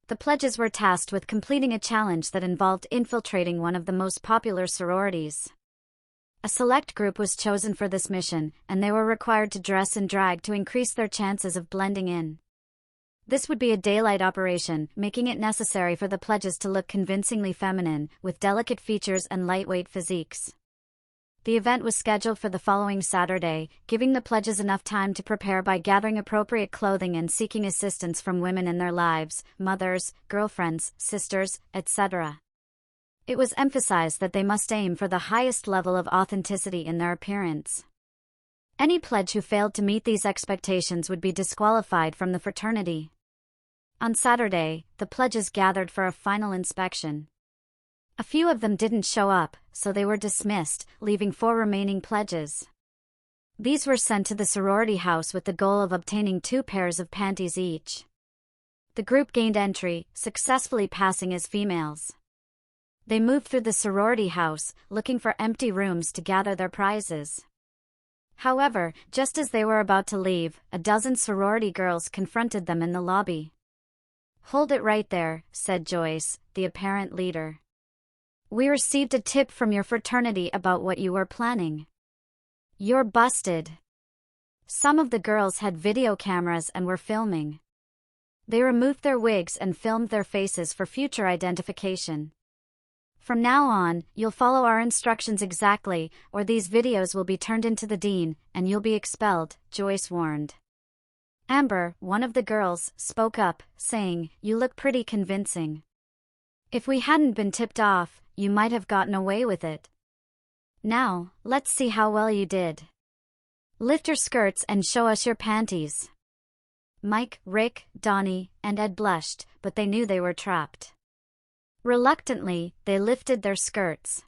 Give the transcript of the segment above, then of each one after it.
The pledges were tasked with completing a challenge that involved infiltrating one of the most popular sororities. A select group was chosen for this mission, and they were required to dress in drag to increase their chances of blending in. This would be a daylight operation, making it necessary for the pledges to look convincingly feminine, with delicate features and lightweight physiques. The event was scheduled for the following Saturday, giving the pledges enough time to prepare by gathering appropriate clothing and seeking assistance from women in their lives, mothers, girlfriends, sisters, etc. It was emphasized that they must aim for the highest level of authenticity in their appearance. Any pledge who failed to meet these expectations would be disqualified from the fraternity. On Saturday, the pledges gathered for a final inspection. A few of them didn't show up, so they were dismissed, leaving 4 remaining pledges. These were sent to the sorority house with the goal of obtaining 2 pairs of panties each. The group gained entry, successfully passing as females. They moved through the sorority house, looking for empty rooms to gather their prizes. However, just as they were about to leave, a dozen sorority girls confronted them in the lobby. "Hold it right there," said Joyce, the apparent leader. "We received a tip from your fraternity about what you were planning. You're busted." Some of the girls had video cameras and were filming. They removed their wigs and filmed their faces for future identification. "From now on, you'll follow our instructions exactly, or these videos will be turned into the dean, and you'll be expelled," Joyce warned. Amber, one of the girls, spoke up, saying, "You look pretty convincing. If we hadn't been tipped off, you might have gotten away with it. Now, let's see how well you did. Lift your skirts and show us your panties." Mike, Rick, Donnie, and Ed blushed, but they knew they were trapped. Reluctantly, they lifted their skirts.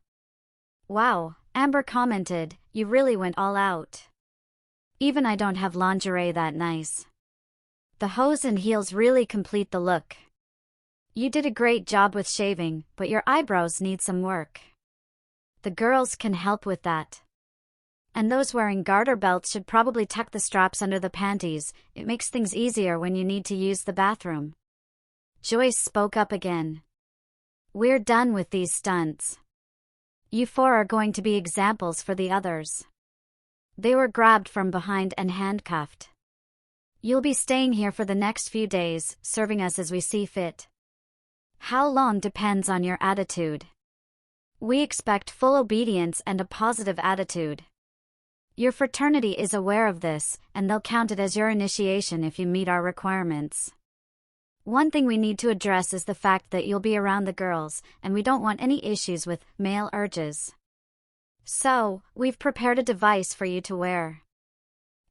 "Wow," Amber commented, "you really went all out. Even I don't have lingerie that nice. The hose and heels really complete the look. You did a great job with shaving, but your eyebrows need some work. The girls can help with that. And those wearing garter belts should probably tuck the straps under the panties, it makes things easier when you need to use the bathroom." Joyce spoke up again. "We're done with these stunts. You 4 are going to be examples for the others." They were grabbed from behind and handcuffed. "You'll be staying here for the next few days, serving us as we see fit. How long depends on your attitude. We expect full obedience and a positive attitude. Your fraternity is aware of this, and they'll count it as your initiation if you meet our requirements. One thing we need to address is the fact that you'll be around the girls, and we don't want any issues with male urges. So, we've prepared a device for you to wear."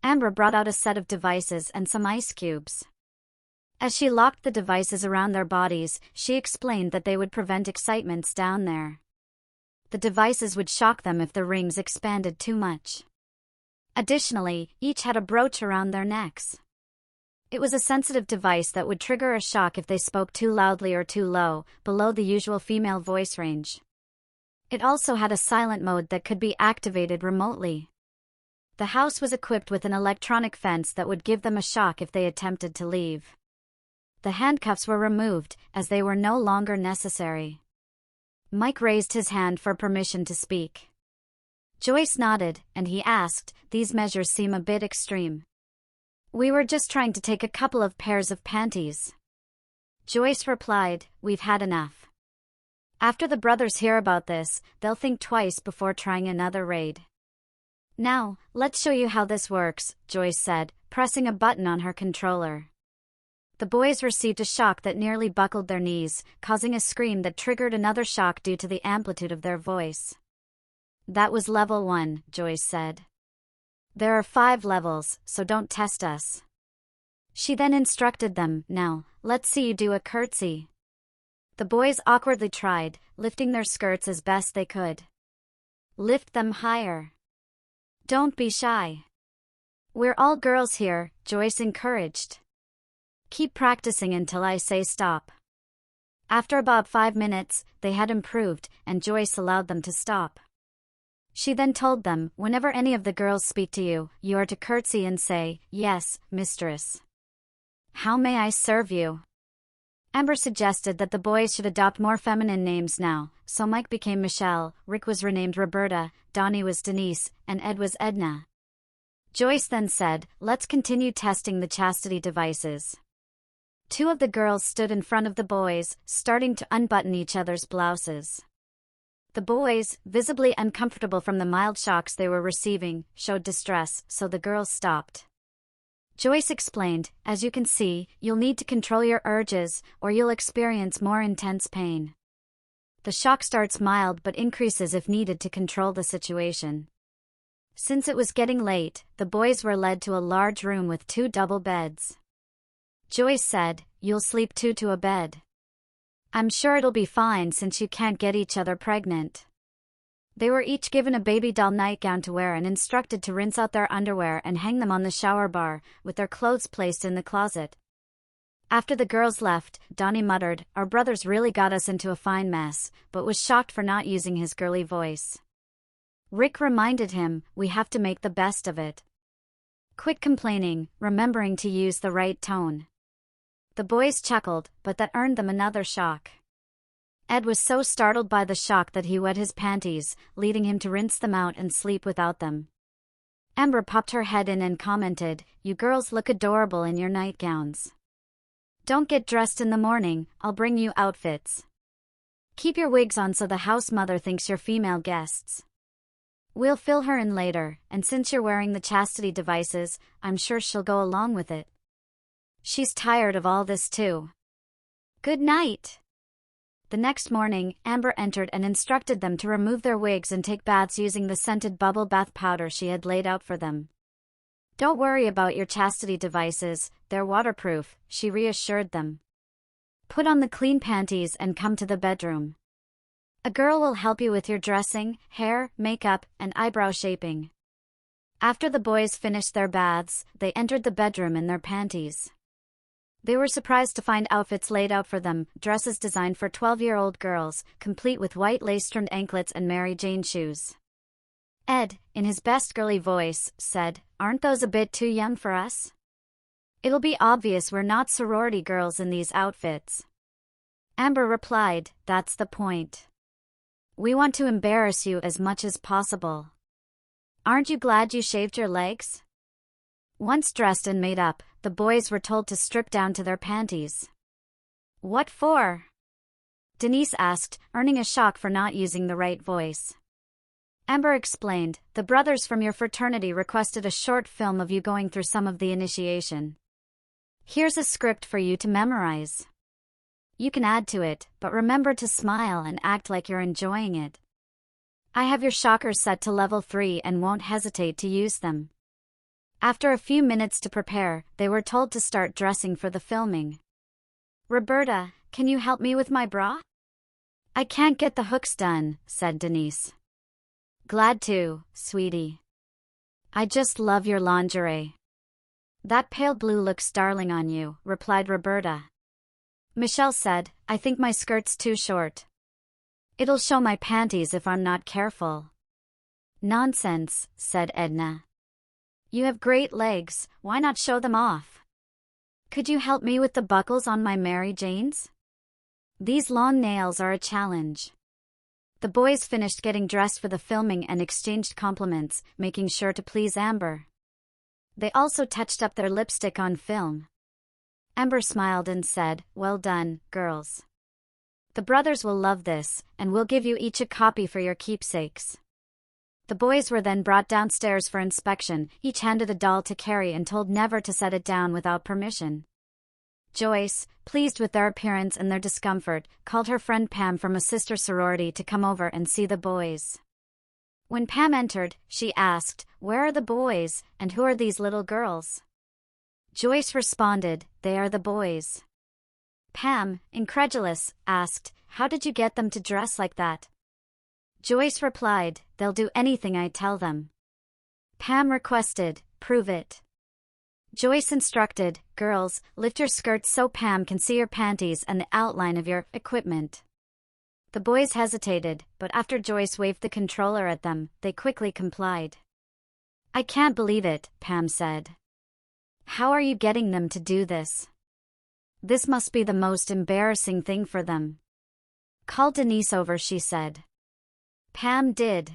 Amber brought out a set of devices and some ice cubes. As she locked the devices around their bodies, she explained that they would prevent excitements down there. The devices would shock them if the rings expanded too much. Additionally, each had a brooch around their necks. It was a sensitive device that would trigger a shock if they spoke too loudly or too low, below the usual female voice range. It also had a silent mode that could be activated remotely. The house was equipped with an electronic fence that would give them a shock if they attempted to leave. The handcuffs were removed, as they were no longer necessary. Mike raised his hand for permission to speak. Joyce nodded, and he asked, "These measures seem a bit extreme." "We were just trying to take a couple of pairs of panties." Joyce replied, "We've had enough. After the brothers hear about this, they'll think twice before trying another raid." "Now, let's show you how this works," Joyce said, pressing a button on her controller. The boys received a shock that nearly buckled their knees, causing a scream that triggered another shock due to the amplitude of their voice. "That was level 1, Joyce said. There are 5 levels, so don't test us." She then instructed them, "Now, let's see you do a curtsy." The boys awkwardly tried, lifting their skirts as best they could. "Lift them higher. Don't be shy. We're all girls here," Joyce encouraged. "Keep practicing until I say stop." After about 5 minutes, they had improved, and Joyce allowed them to stop. She then told them, "Whenever any of the girls speak to you, you are to curtsy and say, 'Yes, mistress. How may I serve you?'" Amber suggested that the boys should adopt more feminine names now, so Mike became Michelle, Rick was renamed Roberta, Donnie was Denise, and Ed was Edna. Joyce then said, "Let's continue testing the chastity devices." Two of the girls stood in front of the boys, starting to unbutton each other's blouses. The boys, visibly uncomfortable from the mild shocks they were receiving, showed distress, so the girls stopped. Joyce explained, "As you can see, you'll need to control your urges, or you'll experience more intense pain. The shock starts mild but increases if needed to control the situation." Since it was getting late, the boys were led to a large room with 2 double beds. Joyce said, "You'll sleep 2 to a bed. I'm sure it'll be fine since you can't get each other pregnant." They were each given a baby doll nightgown to wear and instructed to rinse out their underwear and hang them on the shower bar, with their clothes placed in the closet. After the girls left, Donnie muttered, "Our brothers really got us into a fine mess," but was shocked for not using his girly voice. Rick reminded him, "We have to make the best of it." Quit complaining, remembering to use the right tone. The boys chuckled, but that earned them another shock. Ed was so startled by the shock that he wet his panties, leading him to rinse them out and sleep without them. Amber popped her head in and commented, "You girls look adorable in your nightgowns. Don't get dressed in the morning, I'll bring you outfits. Keep your wigs on so the house mother thinks you're female guests. We'll fill her in later, and since you're wearing the chastity devices, I'm sure she'll go along with it. She's tired of all this too. Good night." The next morning, Amber entered and instructed them to remove their wigs and take baths using the scented bubble bath powder she had laid out for them. "Don't worry about your chastity devices, they're waterproof," she reassured them. "Put on the clean panties and come to the bedroom. A girl will help you with your dressing, hair, makeup, and eyebrow shaping." After the boys finished their baths, they entered the bedroom in their panties. They were surprised to find outfits laid out for them, dresses designed for 12-year-old girls, complete with white lace-trimmed anklets and Mary Jane shoes. Ed, in his best girly voice, said, "Aren't those a bit too young for us? It'll be obvious we're not sorority girls in these outfits." Amber replied, "That's the point. We want to embarrass you as much as possible. Aren't you glad you shaved your legs?" Once dressed and made up, the boys were told to strip down to their panties. "What for?" Denise asked, earning a shock for not using the right voice. Amber explained, "The brothers from your fraternity requested a short film of you going through some of the initiation. Here's a script for you to memorize. You can add to it, but remember to smile and act like you're enjoying it. I have your shockers set to level 3 and won't hesitate to use them." After a few minutes to prepare, they were told to start dressing for the filming. "Roberta, can you help me with my bra?" "I can't get the hooks done," said Denise. "Glad to, sweetie. I just love your lingerie. That pale blue looks darling on you," replied Roberta. Michelle said, "I think my skirt's too short. It'll show my panties if I'm not careful." "Nonsense," said Edna. "You have great legs, why not show them off? Could you help me with the buckles on my Mary Janes? These long nails are a challenge." The boys finished getting dressed for the filming and exchanged compliments, making sure to please Amber. They also touched up their lipstick on film. Amber smiled and said, "Well done, girls. The brothers will love this, and we'll give you each a copy for your keepsakes." The boys were then brought downstairs for inspection, each handed a doll to carry and told never to set it down without permission. Joyce, pleased with their appearance and their discomfort, called her friend Pam from a sister sorority to come over and see the boys. When Pam entered, she asked, "Where are the boys, and who are these little girls?" Joyce responded, "They are the boys." Pam, incredulous, asked, "How did you get them to dress like that?" Joyce replied, "They'll do anything I tell them." Pam requested, "Prove it." Joyce instructed, "Girls, lift your skirts so Pam can see your panties and the outline of your equipment." The boys hesitated, but after Joyce waved the controller at them, they quickly complied. "I can't believe it," Pam said. "How are you getting them to do this?" This must be the most embarrassing thing for them. Call Denise over, she said. Pam did.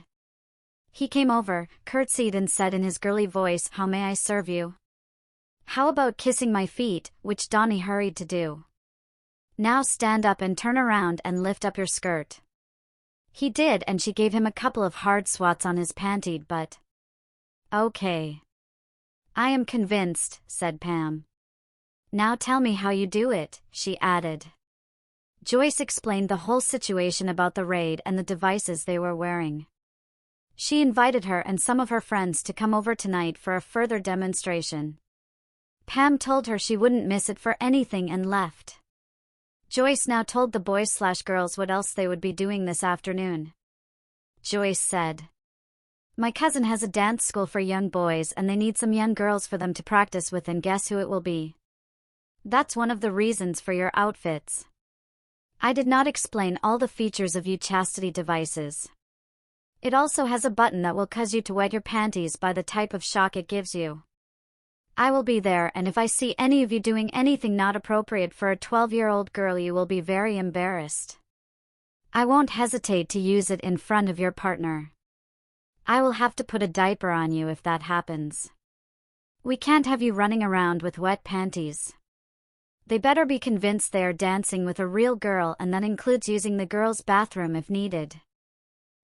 He came over, curtsied and said in his girly voice, "How may I serve you?" "How about kissing my feet," which Donnie hurried to do. "Now stand up and turn around and lift up your skirt." He did, and she gave him a couple of hard swats on his pantied butt. "Okay. I am convinced," said Pam. "Now tell me how you do it," she added. Joyce explained the whole situation about the raid and the devices they were wearing. She invited her and some of her friends to come over tonight for a further demonstration. Pam told her she wouldn't miss it for anything and left. Joyce now told the boys/girls what else they would be doing this afternoon. Joyce said, "My cousin has a dance school for young boys and they need some young girls for them to practice with, and guess who it will be? That's one of the reasons for your outfits." I did not explain all the features of you chastity devices. It also has a button that will cause you to wet your panties by the type of shock it gives you. I will be there, and if I see any of you doing anything not appropriate for a 12-year-old girl, you will be very embarrassed. I won't hesitate to use it in front of your partner. I will have to put a diaper on you if that happens. We can't have you running around with wet panties. They better be convinced they are dancing with a real girl, and that includes using the girls' bathroom if needed.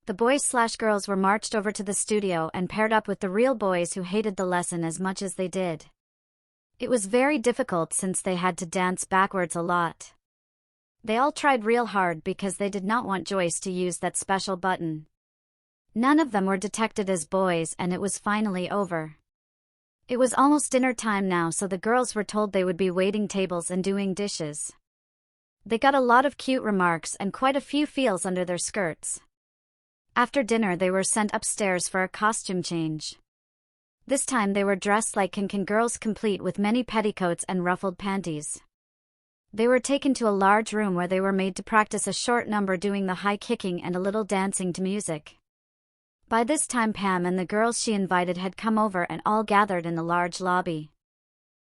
The boys/girls were marched over to the studio and paired up with the real boys who hated the lesson as much as they did. It was very difficult since they had to dance backwards a lot. They all tried real hard because they did not want Joyce to use that special button. None of them were detected as boys, and it was finally over. It was almost dinner time now, so the girls were told they would be waiting tables and doing dishes. They got a lot of cute remarks and quite a few feels under their skirts. After dinner they were sent upstairs for a costume change. This time they were dressed like Can girls, complete with many petticoats and ruffled panties. They were taken to a large room where they were made to practice a short number doing the high kicking and a little dancing to music. By this time Pam and the girls she invited had come over and all gathered in the large lobby.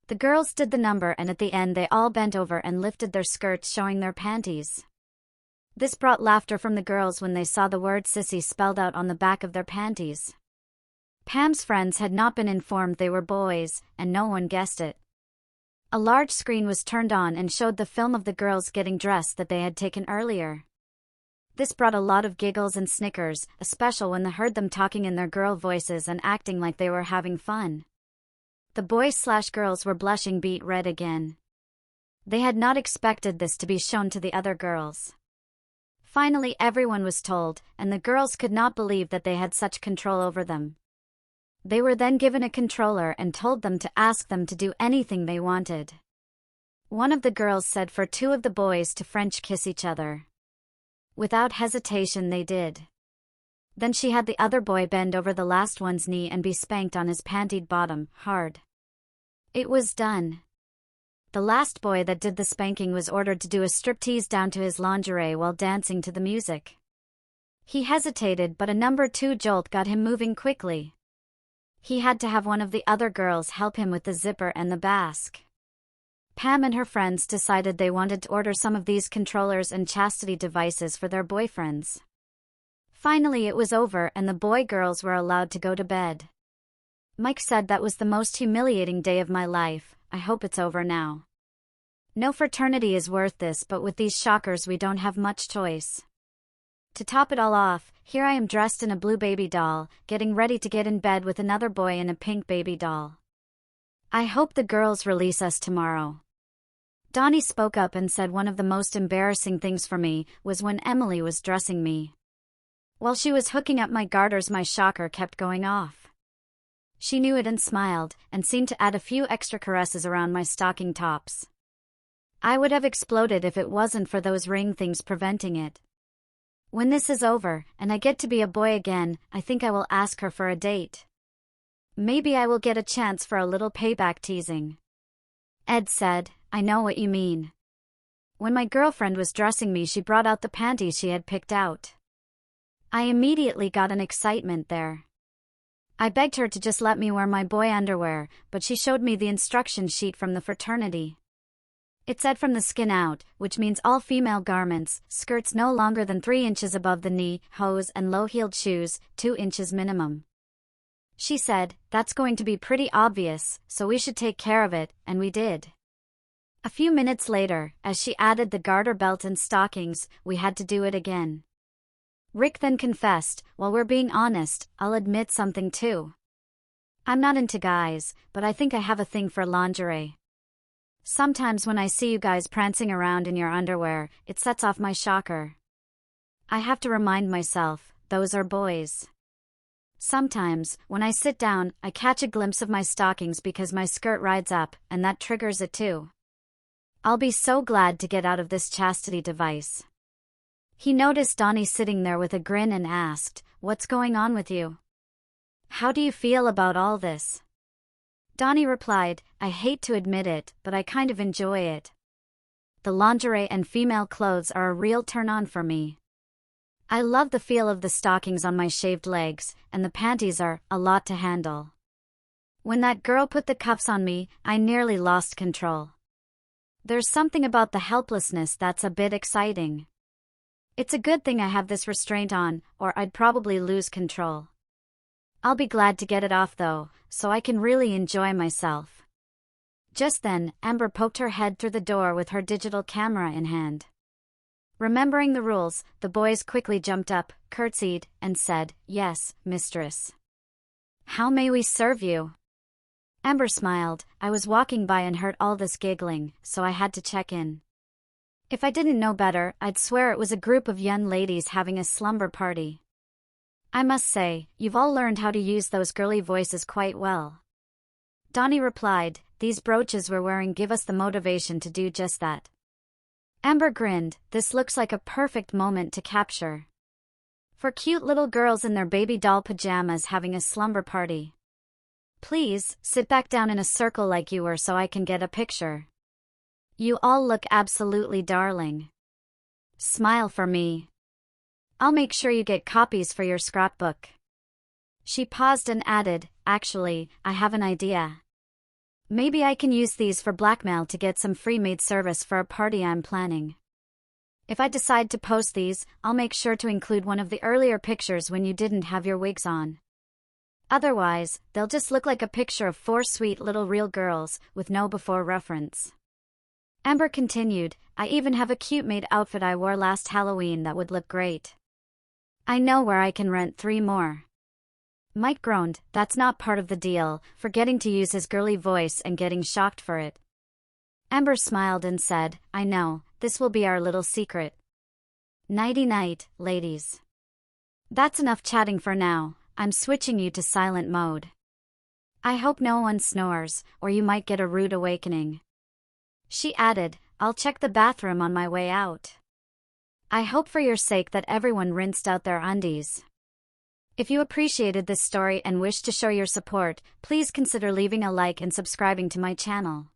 The girls did the number, and at the end they all bent over and lifted their skirts, showing their panties. This brought laughter from the girls when they saw the word sissy spelled out on the back of their panties. Pam's friends had not been informed they were boys, and no one guessed it. A large screen was turned on and showed the film of the girls getting dressed that they had taken earlier. This brought a lot of giggles and snickers, especially when they heard them talking in their girl voices and acting like they were having fun. The boys/girls were blushing beet red again. They had not expected this to be shown to the other girls. Finally everyone was told, and the girls could not believe that they had such control over them. They were then given a controller and told them to ask them to do anything they wanted. One of the girls said for two of the boys to French kiss each other. Without hesitation they did. Then she had the other boy bend over the last one's knee and be spanked on his pantied bottom, hard. It was done. The last boy that did the spanking was ordered to do a striptease down to his lingerie while dancing to the music. He hesitated, but a number 2 jolt got him moving quickly. He had to have one of the other girls help him with the zipper and the basque. Pam and her friends decided they wanted to order some of these controllers and chastity devices for their boyfriends. Finally it was over and the boy-girls were allowed to go to bed. Mike said, "That was the most humiliating day of my life. I hope it's over now. No fraternity is worth this, but with these shockers we don't have much choice." To top it all off, here I am dressed in a blue baby doll, getting ready to get in bed with another boy in a pink baby doll. I hope the girls release us tomorrow. Donnie spoke up and said one of the most embarrassing things for me was when Emily was dressing me. While she was hooking up my garters, my shocker kept going off. She knew it and smiled, and seemed to add a few extra caresses around my stocking tops. I would have exploded if it wasn't for those ring things preventing it. When this is over, and I get to be a boy again, I think I will ask her for a date. Maybe I will get a chance for a little payback teasing. Ed said, "I know what you mean." When my girlfriend was dressing me, she brought out the panties she had picked out. I immediately got an excitement there. I begged her to just let me wear my boy underwear, but she showed me the instruction sheet from the fraternity. It said from the skin out, which means all female garments, skirts no longer than 3 inches above the knee, hose and low-heeled shoes, 2 inches minimum. She said, that's going to be pretty obvious, so we should take care of it, and we did. A few minutes later, as she added the garter belt and stockings, we had to do it again. Rick then confessed, well, we're being honest, I'll admit something too. I'm not into guys, but I think I have a thing for lingerie. Sometimes when I see you guys prancing around in your underwear, it sets off my shocker. I have to remind myself, those are boys. Sometimes, when I sit down, I catch a glimpse of my stockings because my skirt rides up, and that triggers it too. I'll be so glad to get out of this chastity device. He noticed Donnie sitting there with a grin and asked, what's going on with you? How do you feel about all this? Donnie replied, I hate to admit it, but I kind of enjoy it. The lingerie and female clothes are a real turn-on for me. I love the feel of the stockings on my shaved legs, and the panties are a lot to handle. When that girl put the cuffs on me, I nearly lost control. There's something about the helplessness that's a bit exciting. It's a good thing I have this restraint on, or I'd probably lose control. I'll be glad to get it off though, so I can really enjoy myself. Just then, Amber poked her head through the door with her digital camera in hand. Remembering the rules, the boys quickly jumped up, curtsied, and said, yes, mistress. How may we serve you? Amber smiled. I was walking by and heard all this giggling, so I had to check in. If I didn't know better, I'd swear it was a group of young ladies having a slumber party. I must say, you've all learned how to use those girly voices quite well. Donnie replied, these brooches we're wearing give us the motivation to do just that. Amber grinned, this looks like a perfect moment to capture. For cute little girls in their baby doll pajamas having a slumber party. Please, sit back down in a circle like you were so I can get a picture. You all look absolutely darling. Smile for me. I'll make sure you get copies for your scrapbook. She paused and added, actually, I have an idea. Maybe I can use these for blackmail to get some free maid service for a party I'm planning. If I decide to post these, I'll make sure to include one of the earlier pictures when you didn't have your wigs on. Otherwise, they'll just look like a picture of 4 sweet little real girls, with no before reference. Amber continued, I even have a cute maid outfit I wore last Halloween that would look great. I know where I can rent 3 more. Mike groaned, that's not part of the deal, forgetting to use his girly voice and getting shocked for it. Amber smiled and said, I know, this will be our little secret. Nighty-night, ladies. That's enough chatting for now, I'm switching you to silent mode. I hope no one snores, or you might get a rude awakening. She added, I'll check the bathroom on my way out. I hope for your sake that everyone rinsed out their undies. If you appreciated this story and wish to show your support, please consider leaving a like and subscribing to my channel.